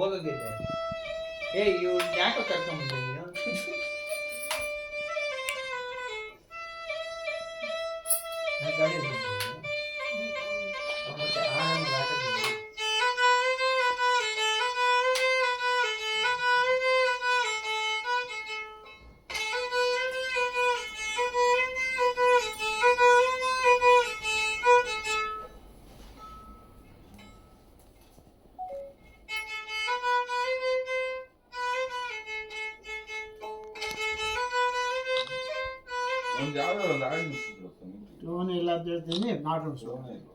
ಹೋಗೋಗಿದೆ. ಇವ್ರು ಯಾಕೋ ಕರ್ಕೊಂಡ್ಬಂದಿದ್ದೀಯ? ನಾನು ಗಾಡಿ ಮತ್ತೆ ಆರಾಮ ಆಟದಿದ್ದೀನಿ. ಒಂದು ಯಾವ್ದಾದ್ರು ಒಂದು ಆಡ್ ಮುಗಿಸಿದ್ರು ಲೋನ್ ಇಲ್ಲ ಅಂತ ಹೇಳ್ತೀನಿ, ನಾಟ್ ಲೋನೇ ಇಲ್ಲ.